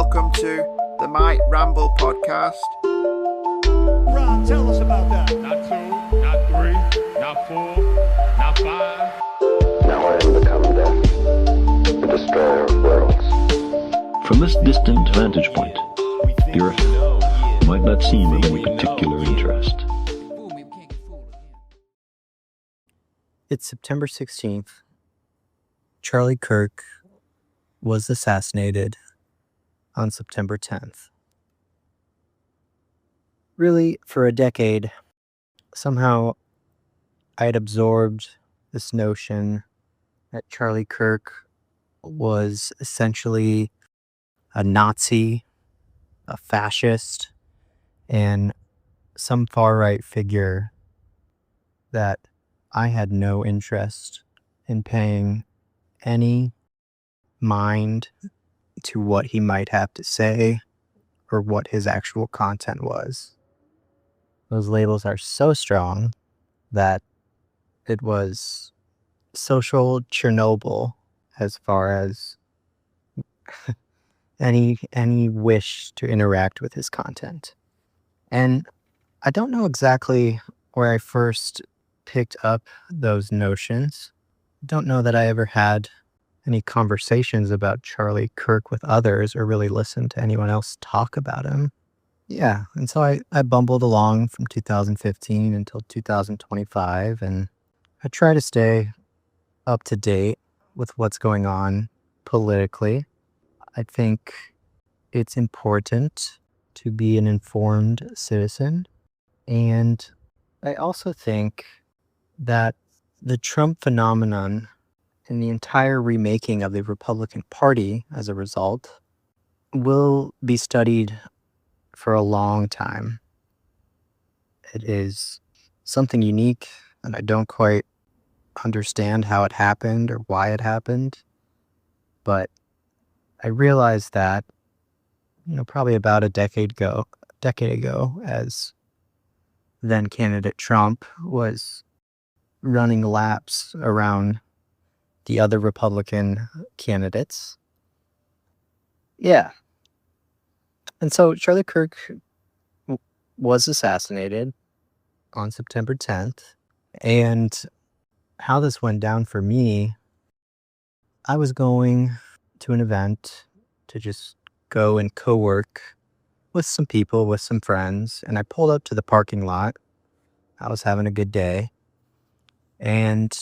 welcome to the Might Ramble podcast. Ron, tell us about that. Not 2, not 3, not 4, not 5. Now I am become death, the destroyer of worlds. From this distant vantage point, the Earth might not seem of any particular interest. It's September 16th. Charlie Kirk was assassinated on September 10th. Really, for a decade, somehow I had absorbed this notion that Charlie Kirk was essentially a Nazi, a fascist, and some far-right figure that I had no interest in paying any mind to what he might have to say or what his actual content was. Those labels are so strong that it was social Chernobyl as far as any wish to interact with his content. And I don't know exactly where I first picked up those notions. I don't know that I ever had any conversations about Charlie Kirk with others or really listened to anyone else talk about him. Yeah, and so I bumbled along from 2015 until 2025, and I try to stay up to date with what's going on politically. I think it's important to be an informed citizen, and I also think that the Trump phenomenon and the entire remaking of the Republican Party as a result will be studied for a long time. It is something unique, and I don't quite understand how it happened or why it happened, but I realized that, probably about a decade ago, as then candidate Trump was running laps around the other Republican candidates. Yeah. And so Charlie Kirk was assassinated on September 10th. And how this went down for me, I was going to an event to just go and co-work with some people, with some friends. And I pulled up to the parking lot. I was having a good day. And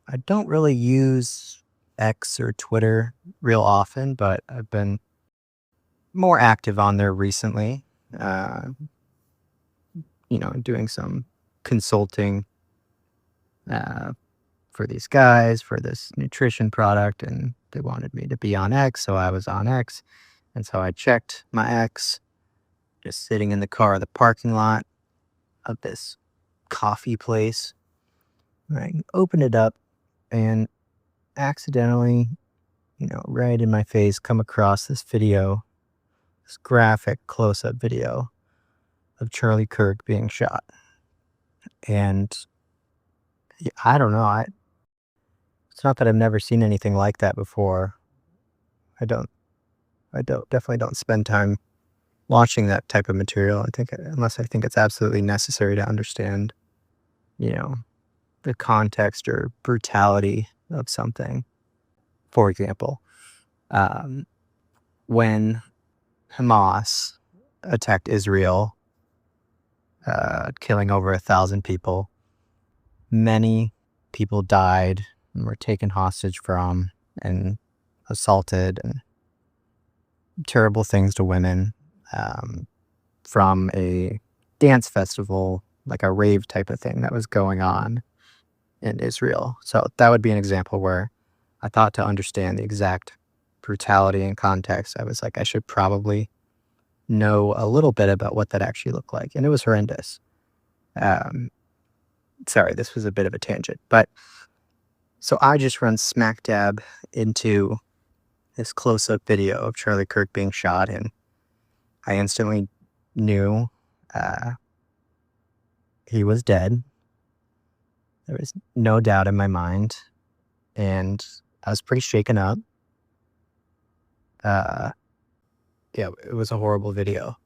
I don't really use X or Twitter real often, but I've been more active on there recently, doing some consulting for these guys for this nutrition product, and they wanted me to be on X, so I was on X. And so I checked my X, just sitting in the car, the parking lot of this coffee place. I opened it up and accidentally, right in my face, come across this video, this graphic close-up video of Charlie Kirk being shot. And I don't know, it's not that I've never seen anything like that before. I definitely don't spend time watching that type of material. Unless I think it's absolutely necessary to understand, the context or brutality of something. For example, when Hamas attacked Israel, killing over 1,000 people, many people died and were taken hostage from and assaulted, and terrible things to women, from a dance festival, like a rave type of thing that was going on in Israel. So that would be an example where I thought, to understand the exact brutality and context, I was like, I should probably know a little bit about what that actually looked like. And it was horrendous. Sorry, this was a bit of a tangent. But so I just run smack dab into this close-up video of Charlie Kirk being shot, and I instantly knew he was dead. There was no doubt in my mind, and I was pretty shaken up. yeah, it was a horrible video.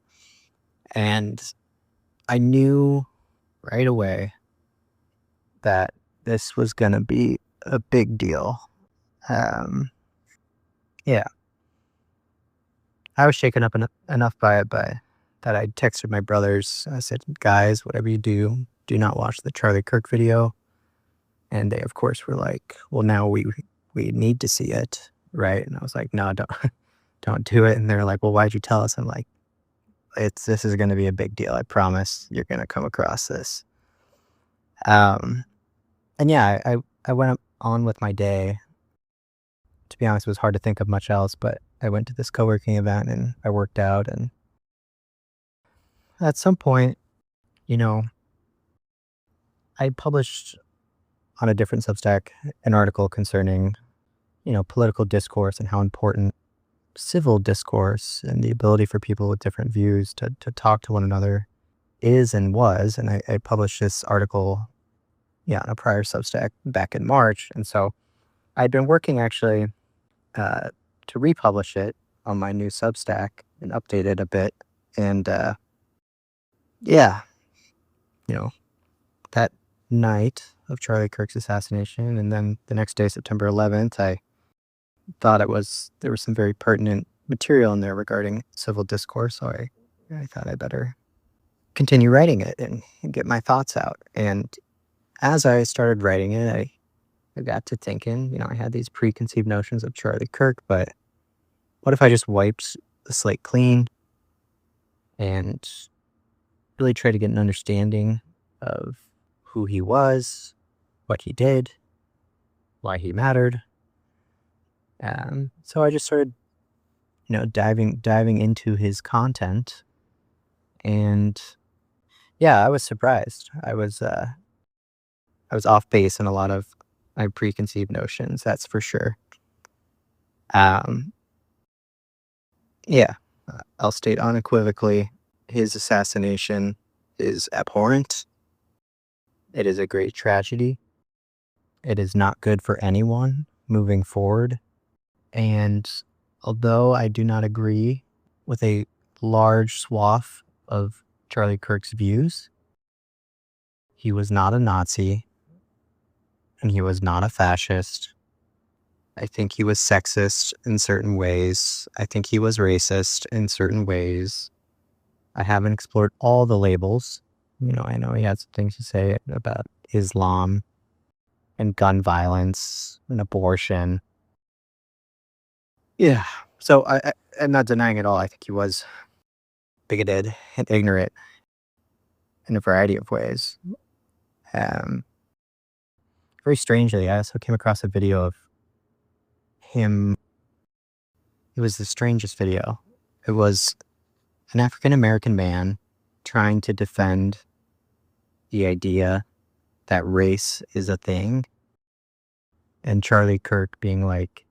And I knew right away that this was going to be a big deal. Yeah. I was shaken up enough by it that I texted my brothers. I said, guys, whatever you do not watch the Charlie Kirk video. And they, of course, were like, well, now we need to see it, right? And I was like, no, don't do it. And they're like, well, why'd you tell us? I'm like, this is going to be a big deal. I promise you're going to come across this. And yeah, I went on with my day. To be honest, it was hard to think of much else, but I went to this co-working event and I worked out. And at some point, I published on a different Substack an article concerning, political discourse and how important civil discourse and the ability for people with different views to talk to one another is and was. And I published this article, on a prior Substack back in March. And so I'd been working actually to republish it on my new Substack and update it a bit. And that night of Charlie Kirk's assassination, and then the next day, September 11th, I thought there was some very pertinent material in there regarding civil discourse. So I thought I better continue writing it and get my thoughts out. And as I started writing it, I got to thinking, I had these preconceived notions of Charlie Kirk, but what if I just wiped the slate clean and really tried to get an understanding of who he was, what he did, why he mattered. So I just started, diving into his content, and yeah, I was surprised. I was off base in a lot of my preconceived notions, that's for sure. Yeah, I'll state unequivocally, his assassination is abhorrent. It is a great tragedy. It is not good for anyone moving forward. And although I do not agree with a large swath of Charlie Kirk's views, he was not a Nazi and he was not a fascist. I think he was sexist in certain ways. I think he was racist in certain ways. I haven't explored all the labels. I know he had some things to say about Islam and gun violence and abortion. Yeah. So I'm not denying it all. I think he was bigoted and ignorant in a variety of ways. Very strangely, I also came across a video of him. It was the strangest video. It was an African-American man trying to defend the idea that race is a thing, and Charlie Kirk being like,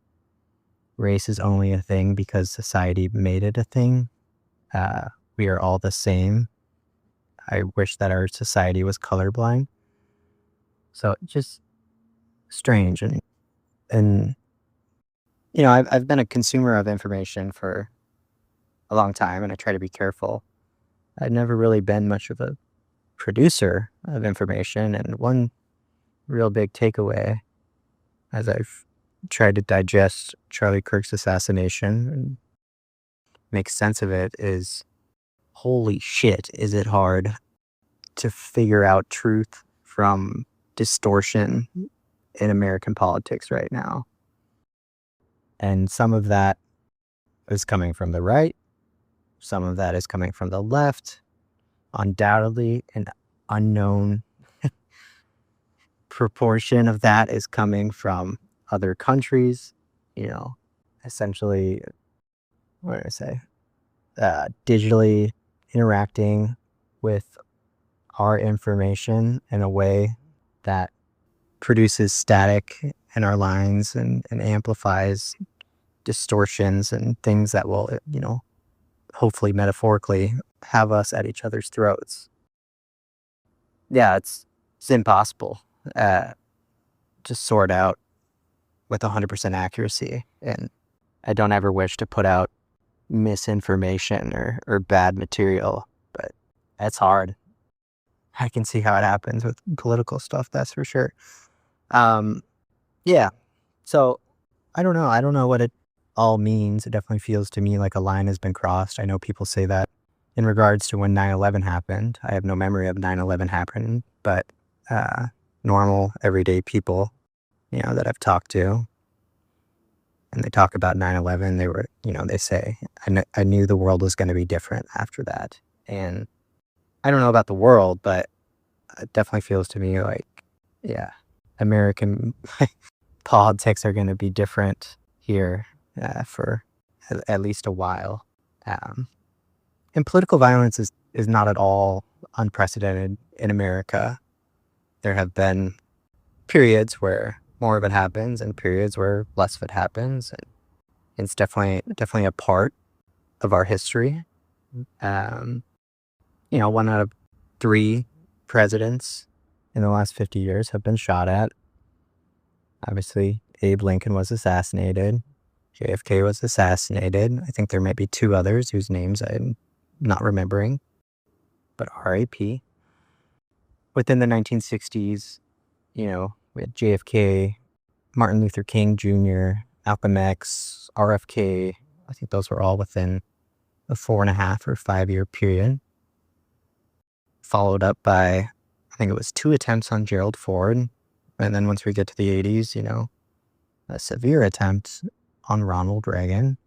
race is only a thing because society made it a thing. We are all the same. I wish that our society was colorblind. So just strange. And I've been a consumer of information for a long time, and I try to be careful. I've never really been much of a producer of information, and one real big takeaway as I've tried to digest Charlie Kirk's assassination and make sense of it is, holy shit, is it hard to figure out truth from distortion in American politics right now. And some of that is coming from the right. Some of that is coming from the left. Undoubtedly, an unknown proportion of that is coming from other countries, essentially, what did I say? Digitally interacting with our information in a way that produces static in our lines and amplifies distortions and things that will, hopefully metaphorically have us at each other's throats. Yeah, it's impossible to sort out with 100% accuracy. And I don't ever wish to put out misinformation or bad material, but that's hard. I can see how it happens with political stuff, that's for sure. Yeah. So I don't know. I don't know what it all means. It definitely feels to me like a line has been crossed. I know people say that in regards to when 9/11 happened. I have no memory of 9/11 happening, but normal, everyday people, that I've talked to, and they talk about 9/11, they were, they say, I knew the world was going to be different after that. And I don't know about the world, but it definitely feels to me like, yeah, American politics are going to be different here for at least a while. And political violence is not at all unprecedented in America. There have been periods where more of it happens and periods where less of it happens. And it's definitely a part of our history. 1 out of 3 presidents in the last 50 years have been shot at. Obviously, Abe Lincoln was assassinated. JFK was assassinated. I think there may be 2 others whose names I'm not remembering, but RIP. Within the 1960s, we had JFK, Martin Luther King Jr., Malcolm X, RFK. I think those were all within a 4.5 or 5 year period. Followed up by, I think it was 2 attempts on Gerald Ford. And then once we get to the 80s, a severe attempt on Ronald Reagan.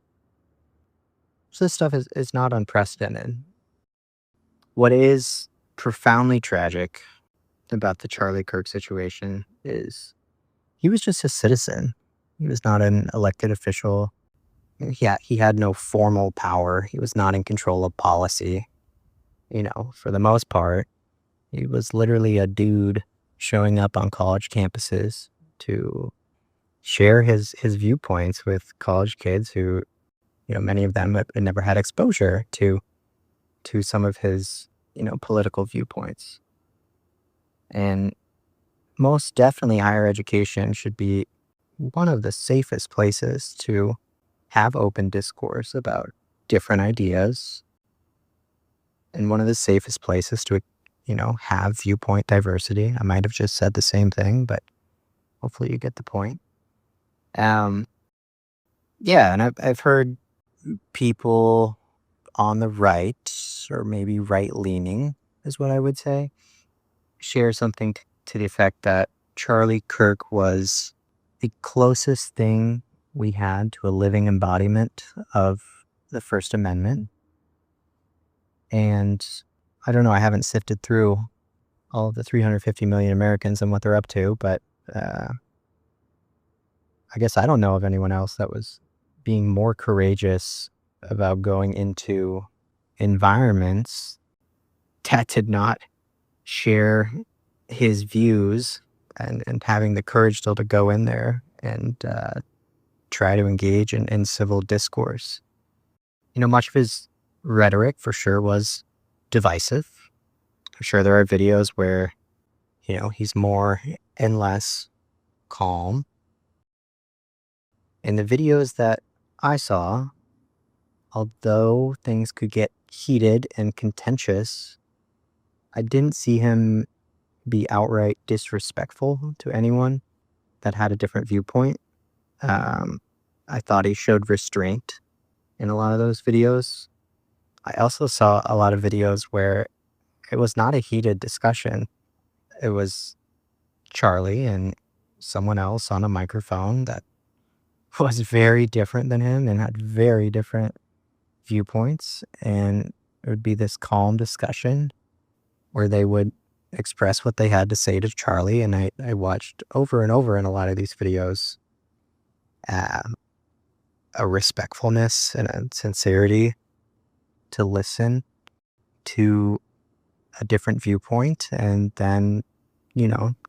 So this stuff is not unprecedented. What is profoundly tragic about the Charlie Kirk situation is he was just a citizen. He was not an elected official. He had no formal power. He was not in control of policy. For the most part, he was literally a dude showing up on college campuses to share his viewpoints with college kids who, many of them had never had exposure to some of his, political viewpoints. And most definitely higher education should be one of the safest places to have open discourse about different ideas, and one of the safest places to, have viewpoint diversity. I might have just said the same thing, but hopefully you get the point. And I've heard people on the right, or maybe right-leaning is what I would say, share something to the effect that Charlie Kirk was the closest thing we had to a living embodiment of the First Amendment. And I don't know, I haven't sifted through all of the 350 million Americans and what they're up to, but I guess I don't know of anyone else that was being more courageous about going into environments that did not share his views and having the courage still to go in there and try to engage in civil discourse. Much of his rhetoric for sure was divisive. I'm sure there are videos where, he's more and less calm. In the videos that I saw, although things could get heated and contentious, I didn't see him be outright disrespectful to anyone that had a different viewpoint. I thought he showed restraint in a lot of those videos. I also saw a lot of videos where it was not a heated discussion. It was Charlie and someone else on a microphone that was very different than him and had very different viewpoints. And it would be this calm discussion where they would express what they had to say to Charlie. And I watched over and over in a lot of these videos a respectfulness and a sincerity to listen to a different viewpoint and then,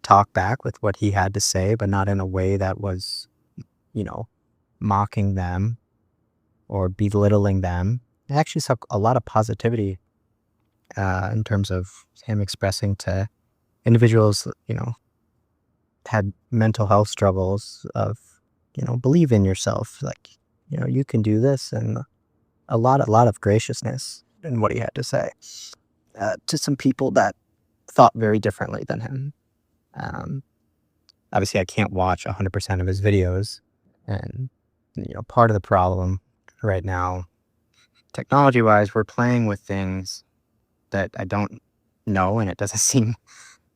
talk back with what he had to say, but not in a way that was, mocking them or belittling them. I actually saw a lot of positivity in terms of him expressing to individuals, had mental health struggles of, believe in yourself. Like, you can do this and a lot of graciousness in what he had to say to some people that thought very differently than him. Um, Obviously, I can't watch 100% of his videos, and part of the problem right now, technology-wise, we're playing with things that I don't know, and it doesn't seem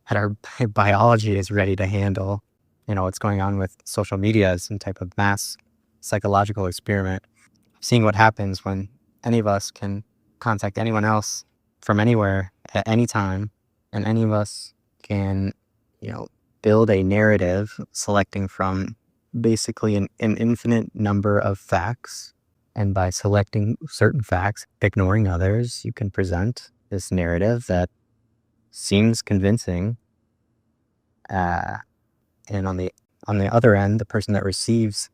that our biology is ready to handle. What's going on with social media is some type of mass psychological experiment. Seeing what happens when any of us can contact anyone else from anywhere at any time, and any of us can, build a narrative selecting from basically an infinite number of facts. And by selecting certain facts, ignoring others, you can present this narrative that seems convincing. And on the other end, the person that receives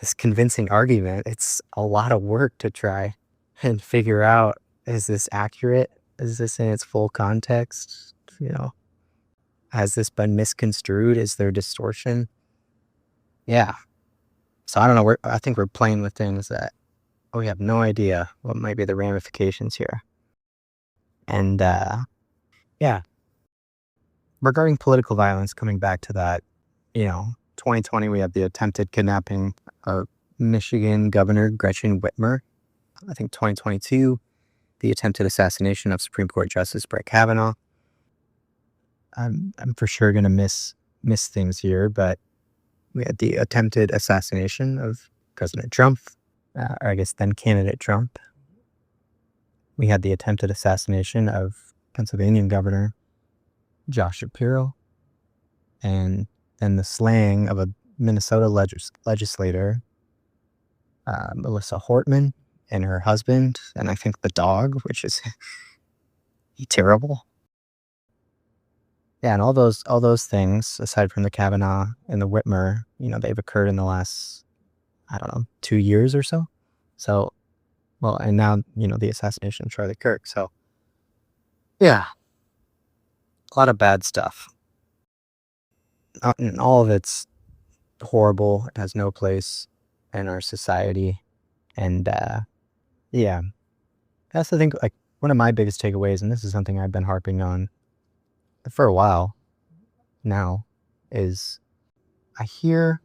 this convincing argument, it's a lot of work to try and figure out, is this accurate? Is this in its full context? Has this been misconstrued? Is there distortion? Yeah. So I don't know. I think we're playing with things that we have no idea what might be the ramifications here. And yeah, regarding political violence, coming back to that, 2020, we had the attempted kidnapping of Michigan Governor Gretchen Whitmer. I think 2022, the attempted assassination of Supreme Court Justice Brett Kavanaugh. I'm for sure going to miss things here, but we had the attempted assassination of President Trump, or I guess then candidate Trump. We had the attempted assassination of Pennsylvania Governor Josh Shapiro, and then the slaying of a Minnesota legislator, Melissa Hortman, and her husband, and I think the dog, which is terrible. Yeah, and all those things, aside from the Kavanaugh and the Whitmer, they've occurred in the last, 2 years or so. So, well, and now, the assassination of Charlie Kirk. So, yeah, a lot of bad stuff. And all of it's horrible. It has no place in our society. And, yeah, that's the thing. Like, one of my biggest takeaways, and this is something I've been harping on for a while now, is I hear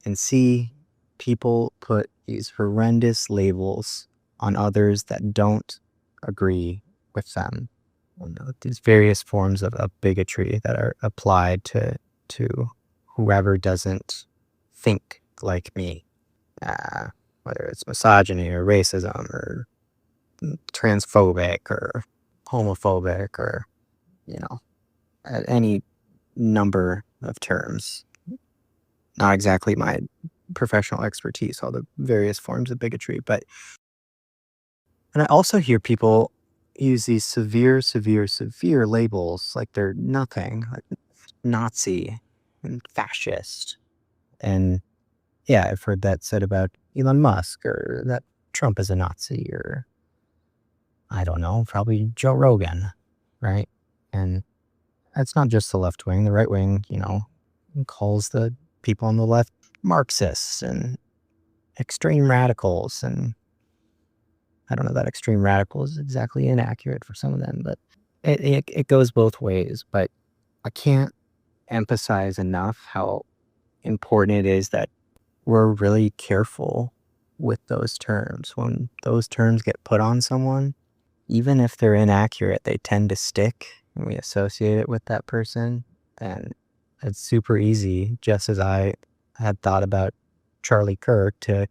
and see people put these horrendous labels on others that don't agree with them. These various forms of bigotry that are applied to whoever doesn't think like me, whether it's misogyny or racism or transphobic or homophobic or, any number of terms. Not exactly my professional expertise, all the various forms of bigotry, and I also hear people use these severe labels like they're nothing, like Nazi and fascist. And yeah, I've heard that said about Elon Musk, or that Trump is a Nazi, or I don't know, probably Joe Rogan, right? And it's not just the left wing. The right wing, calls the people on the left Marxists and extreme radicals. And I don't know that extreme radical is exactly inaccurate for some of them, but it goes both ways. But I can't emphasize enough how important it is that we're really careful with those terms. When those terms get put on someone, even if they're inaccurate, they tend to stick, and we associate it with that person. And it's super easy, just as I had thought about Charlie Kirk, to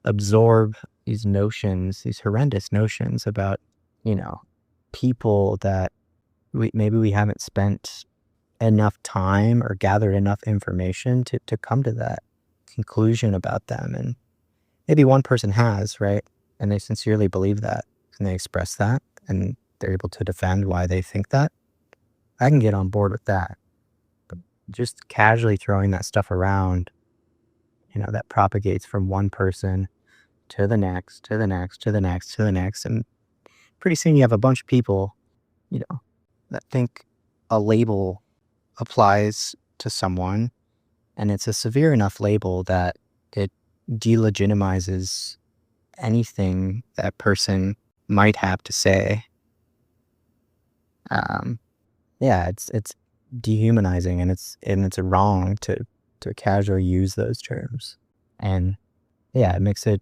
absorb these notions, these horrendous notions about, people that maybe we haven't spent enough time or gathered enough information to come to that conclusion about them. And maybe one person has, right? And they sincerely believe that, and they express that, and they're able to defend why they think that. I can get on board with that. But just casually throwing that stuff around, that propagates from one person to the next, to the next, to the next, to the next. And pretty soon you have a bunch of people, that think a label applies to someone, and it's a severe enough label that it delegitimizes anything that person might have to say. Yeah, it's dehumanizing, and it's wrong to casually use those terms. And yeah, it makes it,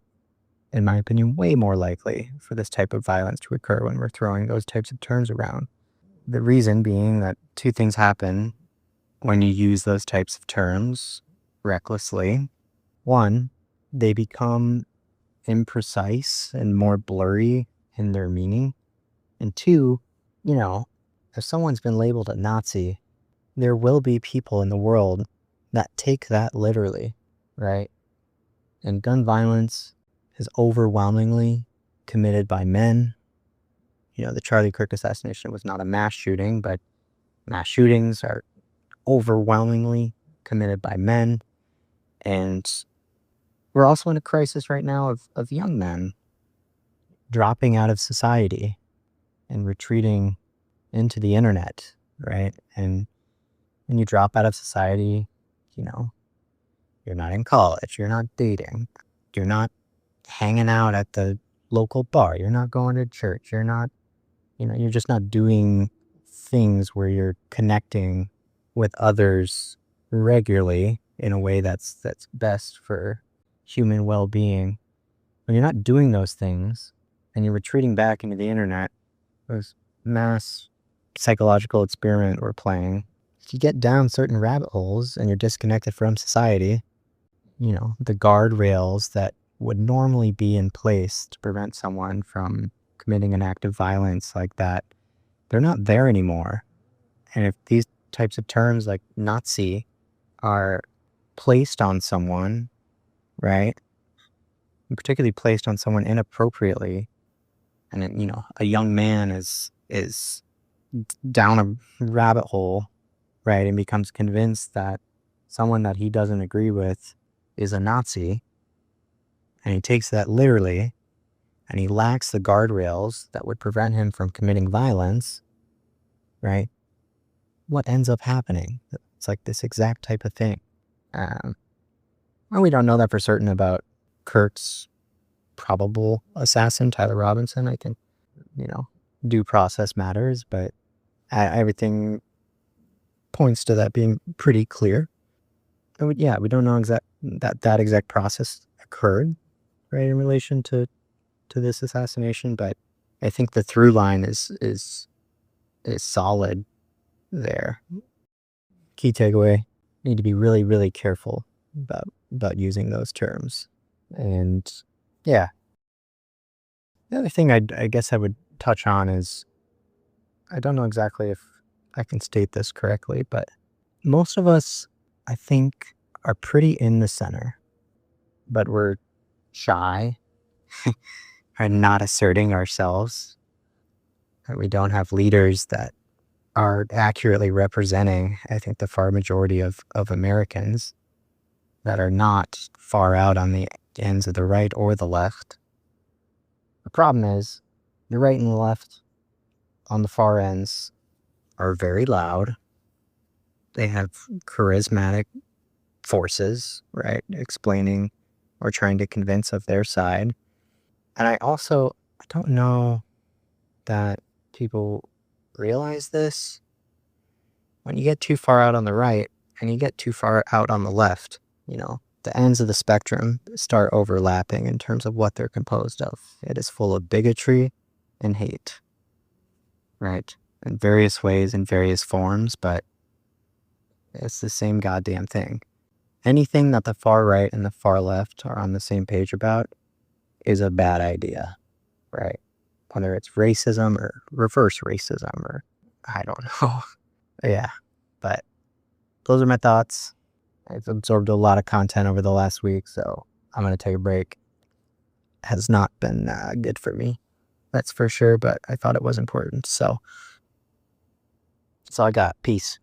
in my opinion, way more likely for this type of violence to occur when we're throwing those types of terms around. The reason being that two things happen when you use those types of terms recklessly. One, they become imprecise and more blurry in their meaning. And two, if someone's been labeled a Nazi, there will be people in the world that take that literally, right? And gun violence is overwhelmingly committed by men. The Charlie Kirk assassination was not a mass shooting, but mass shootings are overwhelmingly committed by men. And we're also in a crisis right now of young men dropping out of society and retreating into the internet, right? And when you drop out of society, you're not in college, you're not dating, you're not hanging out at the local bar, you're not going to church, you're not, you're just not doing things where you're connecting with others regularly in a way that's best for human well-being. When you're not doing those things and you're retreating back into the internet, those mass psychological experiment we're playing, if you get down certain rabbit holes and you're disconnected from society, the guardrails that would normally be in place to prevent someone from committing an act of violence like that, they're not there anymore. And if these types of terms like Nazi are placed on someone, right, and particularly placed on someone inappropriately, and then, a young man is down a rabbit hole, right, and becomes convinced that someone that he doesn't agree with is a Nazi, and he takes that literally, and he lacks the guardrails that would prevent him from committing violence, right? What ends up happening? It's like this exact type of thing. Well, we don't know that for certain about Kirk's probable assassin, Tyler Robinson. I think, due process matters, but everything points to that being pretty clear. And we don't know that exact process occurred, right, in relation to this assassination, but I think the through line is solid there. Key takeaway: need to be really, really careful about using those terms. And yeah, the other thing I guess I would touch on is, I don't know exactly if I can state this correctly, but most of us, I think, are pretty in the center, but we're shy are not asserting ourselves. We don't have leaders that are accurately representing, I think, the far majority of Americans that are not far out on the ends of the right or the left. The problem is the right and the left on the far ends are very loud. They have charismatic forces, right, explaining or trying to convince of their side. And I don't know that people realize this. When you get too far out on the right and you get too far out on the left, the ends of the spectrum start overlapping in terms of what they're composed of. It is full of bigotry and hate, right? In various ways, in various forms, but it's the same goddamn thing. Anything that the far right and the far left are on the same page about is a bad idea, right? Whether it's racism or reverse racism or I don't know. Yeah, but those are my thoughts. I've absorbed a lot of content over the last week, so I'm going to take a break. Has not been good for me, that's for sure, but I thought it was important. So that's all I got. Peace.